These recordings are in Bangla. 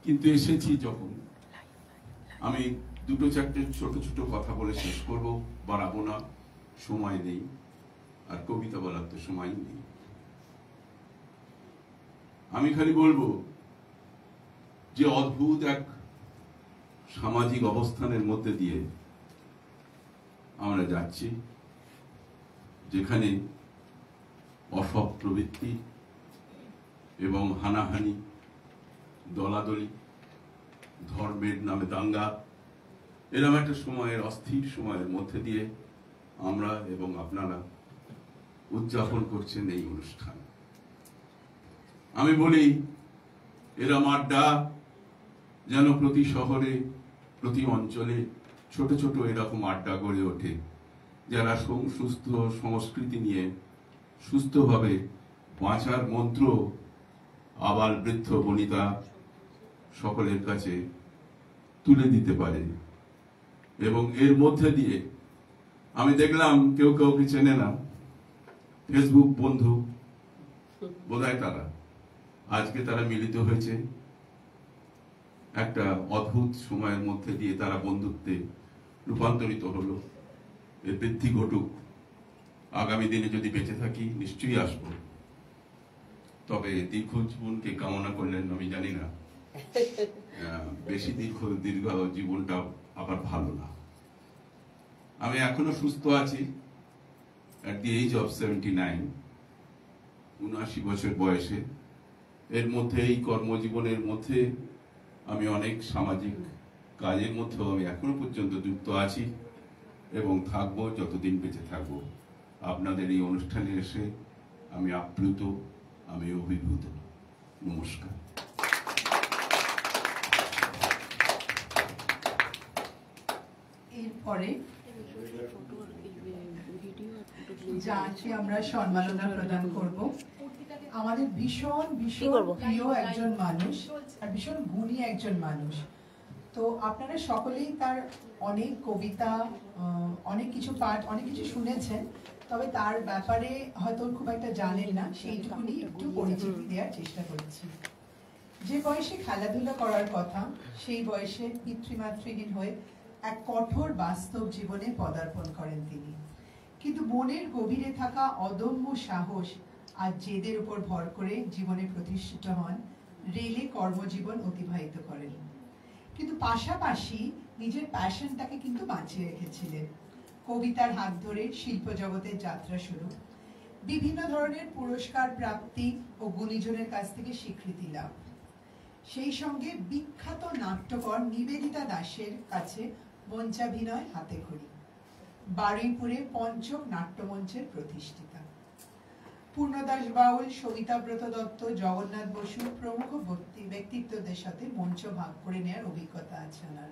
কিন্তু এসেছি যখন, আমি দুটো চারটে ছোট ছোট কথা বলে শেষ করব, বাড়াবো না, সময় নেই, আর কবিতা বলার তো সময় নেই। আমি খালি বলবো যে অদ্ভুত এক সামাজিক অবস্থানের মধ্যে দিয়ে আমরা যাচ্ছি, যেখানে অসৎ প্রবৃত্তি এবং হানাহানি, দলাদলি, ধর্মের নামে দাঙ্গা, এরকম একটা সময়ের, অস্থির সময়ের মধ্যে দিয়ে আমরা এবং আপনারা উদযাপন করছেন এই অনুষ্ঠান। আমি বলি, এরম আড্ডা যেন প্রতি শহরে, প্রতি অঞ্চলে ছোট ছোট এরকম আড্ডা গড়ে ওঠে, যারা সুস্থ সংস্কৃতি নিয়ে সুস্থভাবে বাঁচার মন্ত্র আবাল বৃদ্ধ বনিতা সকলের কাছে তুলে দিতে পারে। এবং এর মধ্যে দিয়ে আমি দেখলাম কেউ কাউকে চেনে না, ফেসবুক বন্ধু বোধহয় তারা, আজকে তারা মিলিত হয়েছে একটা অদ্ভুত সময়ের মধ্যে দিয়ে, তারা বন্ধুত্বে রূপান্তরিত হলো। এর বৃদ্ধি ঘটুক, আগামী দিনে যদি বেঁচে থাকি নিশ্চয়ই আসবো। তবে দীর্ঘ জীবনকে কামনা করলেন আমি জানি না, বেশি দীর্ঘ জীবনটা আবার ভালো না। আমি এখনো সুস্থ আছি, at the age of 79, 79 বছর বয়সে। এর মধ্যে, এই কর্মজীবনের মধ্যে আমি অনেক সামাজিক কাজের মধ্যেও আমি এখনো পর্যন্ত যুক্ত আছি এবং থাকবো যতদিন বেঁচে থাকবো। আপনাদের এই অনুষ্ঠানে এসে আমি আপ্লুত, আমি অভিভূত। নমস্কার। এরপরে যাকে আমরা সম্মাননা প্রদান করব, আমাদের ভীষণ ভীষণ প্রিয় একজন মানুষ আর ভীষণ গুণী একজন মানুষ। তো আপনারা সকলেই তার অনেক কবিতা, অনেক কিছু পাঠ, অনেক কিছু শুনেছেন, তবে তার ব্যাপারে হয়তো খুব একটা জানেন না, সেইটুকুনি একটু পরিচিতি দেওয়ার চেষ্টা করছি। যে বয়সে খেলাধুলা করার কথা, সেই বয়সে পিতৃমাতৃহীন হয়ে এক কঠোর বাস্তব জীবনে পদার্পণ করেন তিনি। কিন্তু মনের গভীরে থাকা অদম্য সাহস আর জেদের উপর ভর করে জীবনে প্রতিষ্ঠিত হন, রেলে কর্মজীবন অতিবাহিত করেন। কিন্তু পাশাপাশি নিজের প্যাশনটাকে কিন্তু বাঁচিয়ে রেখেছিলেন। কবিতার হাত ধরে শিল্প জগতের যাত্রা শুরু, বিভিন্ন ধরনের পুরস্কার প্রাপ্তি ও গুণীজনের কাছ থেকে স্বীকৃতি লাভ, সেই সঙ্গে বিখ্যাত নাট্যকর নিবেদিতা দাসের কাছে মঞ্চাভিনয় হাতে খড়ি, বারুইপুরে পঞ্চম নাট্যমঞ্চের প্রতিষ্ঠিতা। পূর্ণদাস বাউল, সবিতাব্রত দত্ত, জগন্নাথ বসু প্রমুখ ব্যক্তিত্বদের সাথে মঞ্চ ভাগ করে নেওয়ার অভিজ্ঞতা আছে ওনার।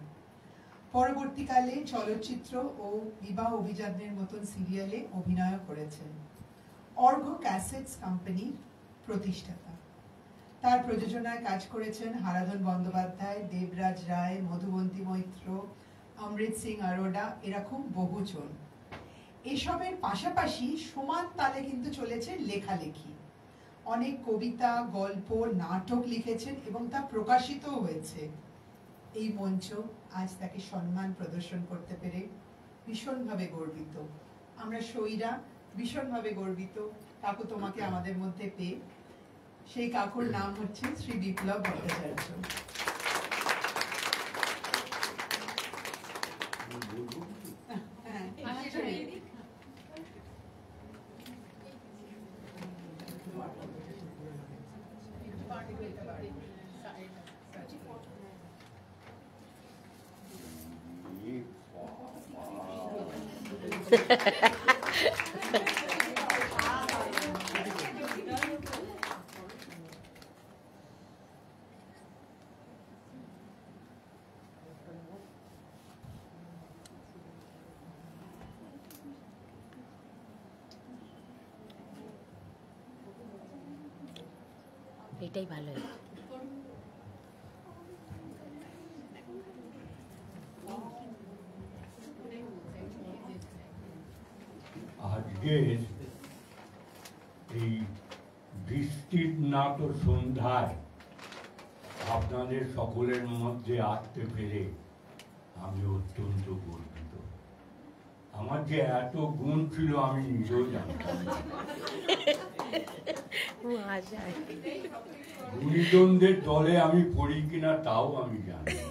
পরবর্তীকালে চলচ্চিত্র ও বিবাহ অভিযানের মতন সিরিয়ালে অভিনয় করেছেন। অর্ঘ ক্যাসেটস কোম্পানির প্রতিষ্ঠাতা। তার প্রযোজনায় কাজ করেছেন হারাধন বন্দ্যোপাধ্যায়, দেবরাজ রায়, মধুবন্তী মৈত্র, অমৃত সিং আরোডা, এরকম বহুজন। এসবের পাশাপাশি সমান তালে কিন্তু চলেছে লেখালেখি। অনেক কবিতা, গল্প, নাটক লিখেছেন এবং তা প্রকাশিত হয়েছে। এই মঞ্চ আজ তাকে সম্মান প্রদর্শন করতে পেরে ভীষণভাবে গর্বিত। আমরা সইরা ভীষণভাবে গর্বিত কাকু তোমাকে আমাদের মধ্যে পেয়ে। সেই কাকুর নাম হচ্ছে শ্রী বিপ্লব ভট্টাচার্য। এটাই ভালো। আজকের এই বৃষ্টির নাত সন্ধ্যায় আপনাদের সকলের মধ্যে আসতে পেরে আমি অত্যন্ত গর্বিত। আমার যে এত গুণ ছিল আমি নিজেও জানতাম না। গুণীজনদের দলে আমি পড়ি কিনা তাও আমি জানি না।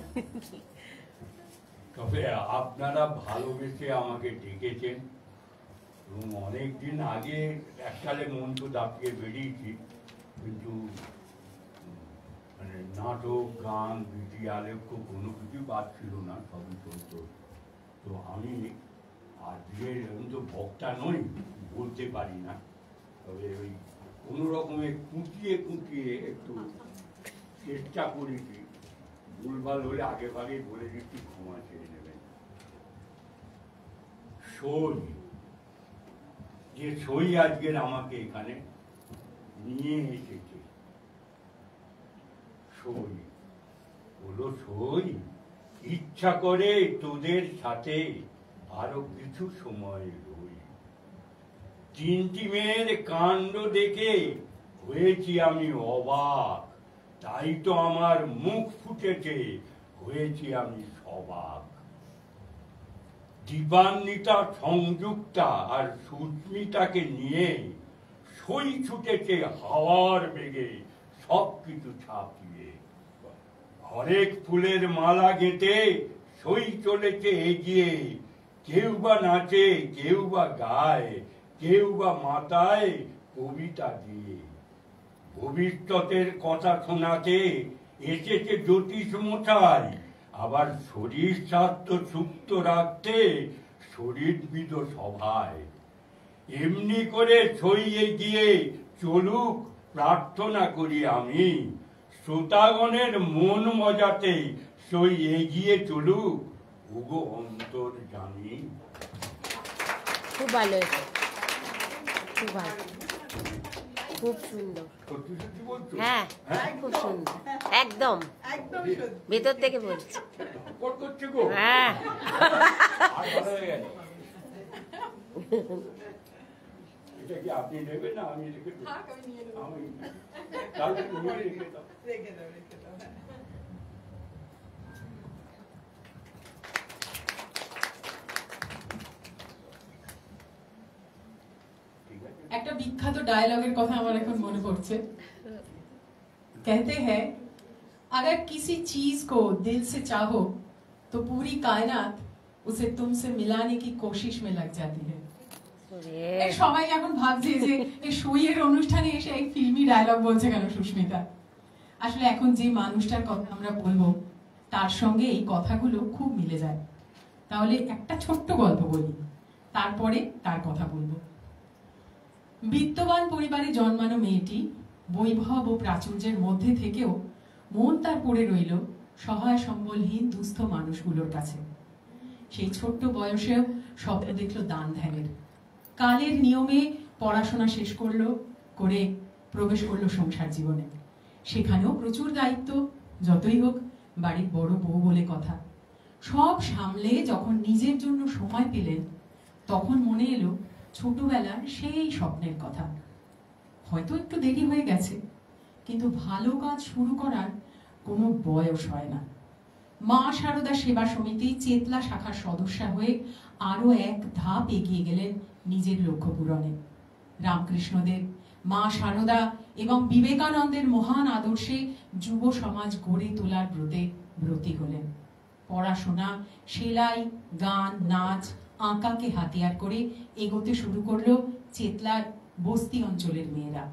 তবে আপনারা ভালোবেসে আমাকে ডেকেছেন এবং অনেকদিন আগে এককালে মন তো দাপিয়ে বেরিয়েছি, কিন্তু মানে নাটক, গান, বিটি, আলেখ্য কোনো কিছু বাদ ছিল না, সবই চলত। তো আমি আজকে তো বক্তা নই, বলতে পারি না, তবে ওই কোনো রকমে কুটিয়ে কুটিয়ে একটু চেষ্টা করেছি। ভুলভাল হলে আগে ভাগে বলে দিচ্ছি, ক্ষমা চেয়ে নেবেন। সই, যে সই আজকের আমাকে এখানে নিয়ে এসেছে, সই হলো সই, ইচ্ছা করে তোদের সাথে আরো কিছু সময় রই। তিনটি মেয়ের কাণ্ড দেখে হয়েছি আমি অবাক, তাই তো আমার মুখ ফুটেছে, হয়েছি আমি সবাক। দীপান্বিতা, সংযুক্তা আর সুস্মিতাকে নিয়ে সই ছুটেছে হাওয়ার বেগে, সবকিছু ছাপিয়ে। হরেক ফুলের মালা গেঁথে সই চলেছে এগিয়ে, কেউ বা নাচে, কেউ বা গায়, কেউ বা মাতায় কবিতা দিয়ে। ভবিষ্যতের কথা শোনাতে এসেছে জ্যোতিষ মশাই, আবার শরীর স্বাস্থ্য সুপ্ত রাখতে শরীরবিদ সভায়। এমনি করে সই এগিয়ে চলুক প্রার্থনা করি আমি, শ্রোতাগণের মন মজাতে সই এগিয়ে চলুক ওগো অন্তর জানি। খুব ভালো হয়েছে, খুব ভালো, খুব সুন্দর। সত্যি সত্যি বলছো? হ্যাঁ, খুব সুন্দর, একদম ভেতর থেকে বলছি। করছে গো। হ্যাঁ, আর ভালো হয়ে গেছে। এটা কি আপনি নেবেন না আমি রেখে দেব? আমি তাহলে তুমি রেখে দাও। একটা বিখ্যাত ডায়লগের কথা আমার এখন মনে পড়ছে। कहते हैं अगर किसी चीज को दिल से चाहो तो पूरी कायनात उसे तुमसे मिलाने की कोशिश में लग जाती है। এই সবাই এখন ভাবছে যে এই সইয়ের অনুষ্ঠানে এসে এই ফিল্মি ডায়লগ বলছে কেন সুস্মিতা। আসলে এখন যে মানুষটার কথা আমরা বলবো তার সঙ্গে এই কথাগুলো খুব মিলে যায়। তাহলে একটা ছোট্ট গল্প বলি, তারপরে তার কথা বলবো। বিত্তবান পরিবারে জন্মানো মেয়েটি বৈভব ও প্রাচুর্যের মধ্যে থেকেও মন তার পড়ে রইল সহায় সম্বলহীন দুস্থ মানুষগুলোর কাছে। সেই ছোট্ট বয়সে স্বপ্ন দেখলো দান ধ্যানের। কালের নিয়মে পড়াশোনা শেষ করে প্রবেশ করলো সংসার জীবনে। সেখানেও প্রচুর দায়িত্ব, যতই হোক বাড়ির বড় বউ বলে কথা। সব সামলে যখন নিজের জন্য সময় পেলেন তখন মনে এলো ছোটবেলার সেই স্বপ্নের কথা। হয়তো একটু দেরি হয়ে গেছে, কিন্তু ভালো কাজ শুরু করার কোনো বয়স হয় না। মা শারদা সেবা সমিতি চেতলা শাখার সদস্যা হয়ে আরো এক ধাপ এগিয়ে গেলেন নিজের লক্ষ্য পূরণে। রামকৃষ্ণদেব, মা শারদা এবং বিবেকানন্দের মহান আদর্শে যুব সমাজ গড়ে তোলার ব্রতে ব্রতী হলেন। পড়াশোনা, সেলাই, গান, নাচ, আঁকাকে হাতিয়ার করে এগোতে শুরু করলো চেতলার বস্তি অঞ্চলের মেয়েরা।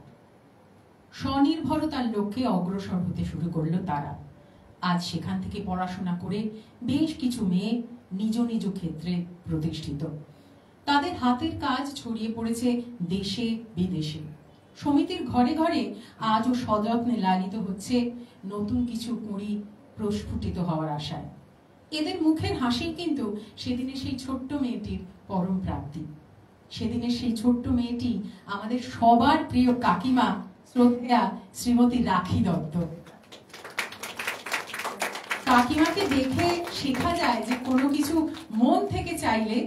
স্বনির্ভরতার লক্ষ্যে অগ্রসর হতে শুরু করলো তারা। আজ সেখান থেকে পড়াশোনা করে বেশ কিছু মেয়ে নিজ নিজ ক্ষেত্রে প্রতিষ্ঠিত। তাদের হাতের কাজ ছড়িয়ে পড়েছে দেশে বিদেশে। সমিতির ঘরে ঘরে আজও সযত্নে লালিত হচ্ছে নতুন কিছু কুঁড়ি প্রস্ফুটিত হওয়ার আশায়। এদের মুখের হাসি কিন্তু সেদিনের সেই ছোট্ট মেয়েটির পরম প্রাপ্তি। সেদিনের সেই ছোট্ট মেয়েটি আমাদের সবার প্রিয় কাকিমা শ্রদ্ধেয়া শ্রীমতী রাখি দত্ত। কাকিমাকে দেখে শেখা যায় যে কোনো কিছু মন থেকে চাইলে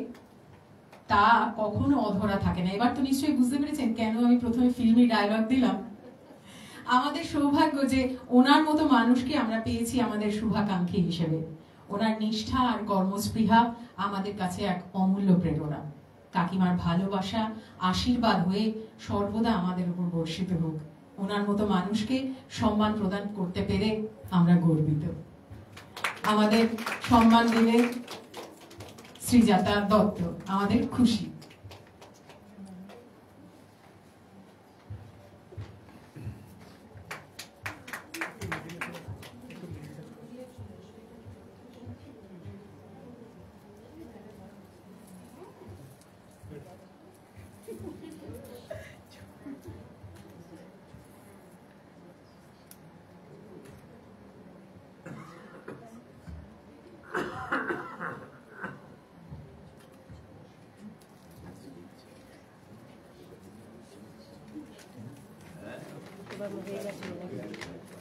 তা কখনো অধরা থাকে না। এবার তো নিশ্চয়ই বুঝতে পেরেছেন কেন আমি প্রথমে ফিল্মি ডায়লগ দিলাম। আমাদের সৌভাগ্য যে ওনার মতো মানুষকে আমরা পেয়েছি আমাদের শুভাকাঙ্ক্ষী হিসেবে। ওনার নিষ্ঠা আর কর্মস্পৃহা আমাদের কাছে এক অমূল্য প্রেরণা। কাকিমার ভালোবাসা আশীর্বাদ হয়ে সর্বদা আমাদের উপর বর্ষিত হোক। ওনার মতো মানুষকে সম্মান প্রদান করতে পেরে আমরা গর্বিত। আমাদের সম্মান দিলেন শ্রীজাতা দত্ত, আমাদের খুশি।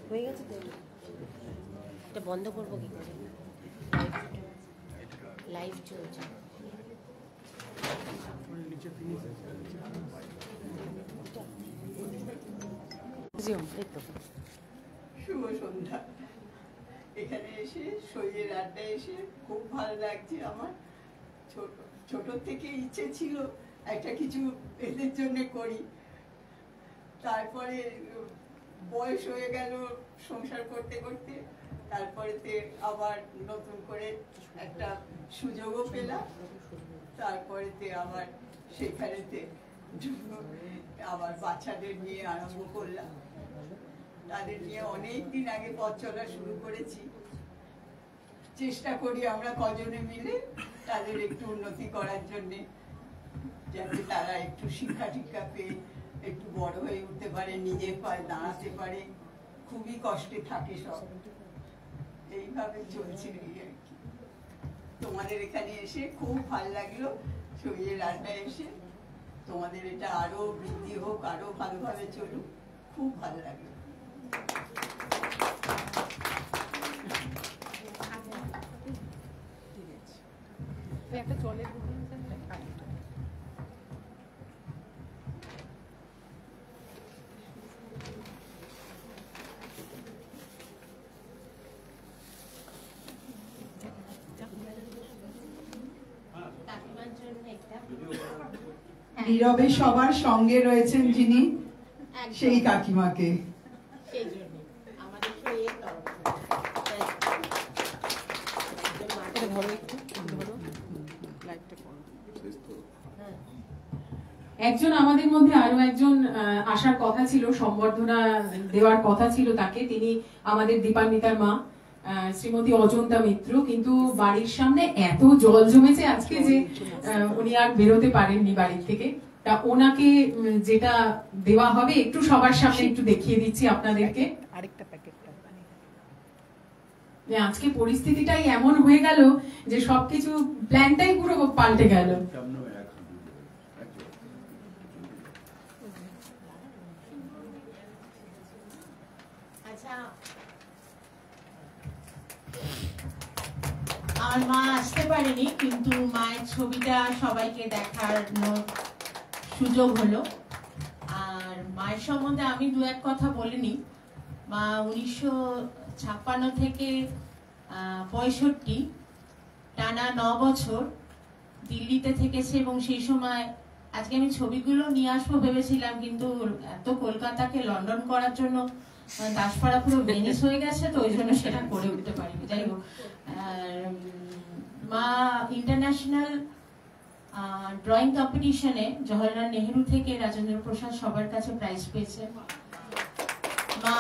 হয়ে গেছে তো, এটা বন্ধ করবো কি করে? লাইভ চলছে। শুভ সন্ধ্যা। এখানে এসে সইয়ের আড্ডায় এসে খুব ভালো লাগছে আমার। ছোট থেকে ইচ্ছে ছিল একটা কিছু এদের জন্য করি, তারপরে বয়স হয়ে গেল সংসার করতে করতে, তারপরেতে আবার নতুন করে একটা সুযোগও পেলাম, তারপরেতে আবার সেখানেতে আবার বাচ্চাদের নিয়ে আরম্ভ করলাম। তাদের নিয়ে অনেক দিন আগে পথ চলা শুরু করেছি। চেষ্টা করি আমরা কজনে মিলে তাদের একটু উন্নতি করার জন্য, যাতে তারা একটু শিক্ষা টিক্ষা পেয়ে একটু বড় হয়ে উঠতে পারে, নিজের পায়ে দাঁড়াতে পারে। খুবই কষ্টে থাকে সব, এইভাবে চলছে আর কি। তোমাদের এখানে এসে খুব ভালো লাগলো, সইয়ের আড্ডায় এসে। তোমাদের এটা আরো বৃদ্ধি হোক, আরো ভালোভাবে চলুক, খুব ভালো লাগলো। একটা জলের নীরবে সবার সঙ্গে রয়েছেন যিনি, সেই কাকিমাকে। একজন আমাদের মধ্যে আরো একজন আসার কথা ছিল, সম্বর্ধনা দেওয়ার কথা ছিল তাকে। তিনি আমাদের দীপান্বিতার মা, শ্রীমতী অজন্তা মিত্র। কিন্তু বাড়ির সামনে এত জল জমেছে আজকে যে উনি আর বেরোতে পারেননি বাড়ির থেকে। তা ওনাকে যেটা দেওয়া হবে একটু সবার সামনে একটু দেখিয়ে দিচ্ছি আপনাদেরকে। আরেকটা প্যাকেট। আজকে পরিস্থিতিটাই এমন হয়ে গেল যে সবকিছু প্ল্যানটাই পুরো পাল্টে গেল। আমার মা আসতে পারেনি, কিন্তু মায়ের ছবিটা সবাইকে দেখার সুযোগ হলো। আর মায়ের সম্বন্ধে আমি দু এক কথা বলিনি। মা 1956 থেকে 65 টানা 9 বছর দিল্লিতে থেকেছে, এবং সেই সময় আজকে আমি ছবিগুলো নিয়ে আসবো ভেবেছিলাম, কিন্তু এত কলকাতাকে লন্ডন করার জন্য দাসপাড়া পুরো ভেনিস হয়ে গেছে, তো ওই জন্য সেটা করে উঠতে পারিনি। যাই হোক, মা ইন্টারন্যাশনাল ড্রয়িং কম্পিটিশনে জওহরলাল নেহেরু থেকে রাজেন্দ্র প্রসাদ সবার কাছে প্রাইজ পেয়েছে। মা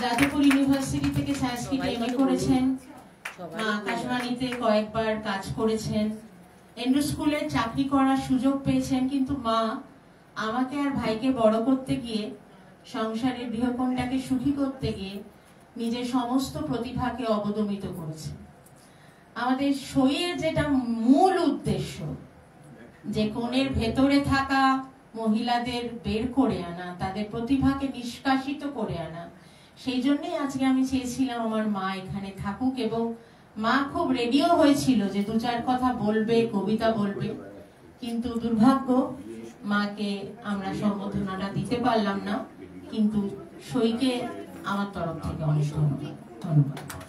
যাদবপুর ইউনিভার্সিটি থেকে সংস্কৃত এমএ করেছেন। মা আকাশবাণীতে কয়েকবার কাজ করেছেন, এন্ড্রু স্কুলে চাকরি করার সুযোগ পেয়েছেন। কিন্তু মা আমাকে আর ভাইকে বড় করতে গিয়ে, সংসারের গৃহকোণটাকে সুখী করতে গিয়ে নিজের সমস্ত প্রতিভাকে অবদমিত করেছে। আমাদের সইয়ের যেটা মূল উদ্দেশ্য, যে কোণের ভেতরে থাকা মহিলাদের বের করে আনা, তাদের প্রতিভাকে নিষ্কাশিত করে আনা, সেই জন্যই আজকে আমি চেয়েছিলাম আমার মা এখানে থাকুক। এবং মা খুব রেডিও হয়েছিল যে দু চার কথা বলবে, কবিতা বলবে, কিন্তু দুর্ভাগ্য মাকে আমরা সম্বোধনাটা দিতে পারলাম না। কিন্তু সইকে আমার তরফ থেকে অনেক ধন্যবাদ। ধন্যবাদ।